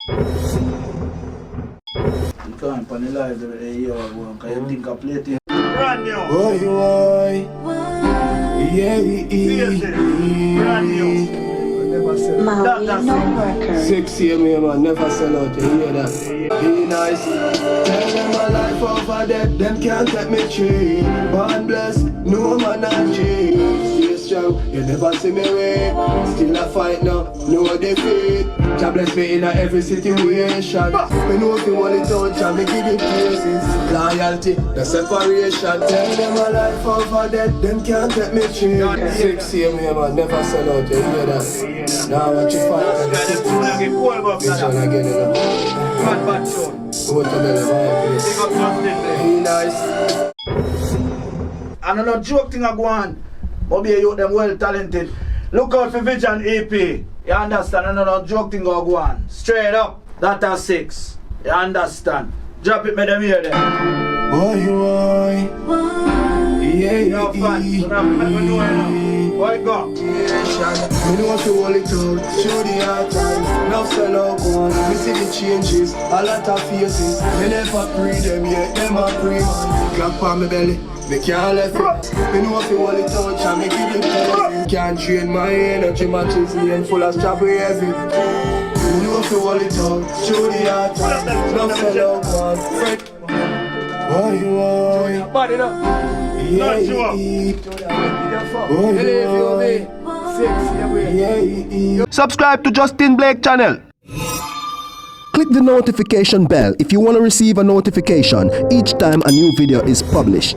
You can't pan the live every day, you because you think I play it. Brand new. Boy, yeah, Brand new. Maui no worker. 6 year me man, never sell out, you hear that? Be nice. Tell them my life over dead, them can't take me tree. Born blessed, no man and cheat. Stay strong, you never see me weak. Still a fight now, no defeat. Jah bless me in every situation. Me know if you want it out, Jah me give it praises. Loyalty, the separation. Tell them my life over dead, them can't take me tree. 6 year me man, never sell out, you hear that? Now what you fight? This one again, you know. Bad show. Go to the level, Big up Justin. be nice. And no joke thing I go on. But be you them well talented. Look out for Vision EP. You understand? And no joke thing I go on. Straight up. That are 6. You understand? Drop it, me them hear them. Boy, yeah, Yo, fans, what up? Let me know now. Where you go? Me know if you hold it out, through the hard times. Now sell out one, me see the changes, a lot of faces. Me never pre them yet, them a pre. Clap on me belly, me can't let it. Me know if you hold it out, and me give it to can't drain my energy, matches me and full of strawberry heavy. Me know if you hold it out, through the hard times. Now sell out one, Fred. Boy, Bad enough. Not sure. Subscribe to Justin Blake channel. Click the notification bell if you want to receive a notification each time a new video is published.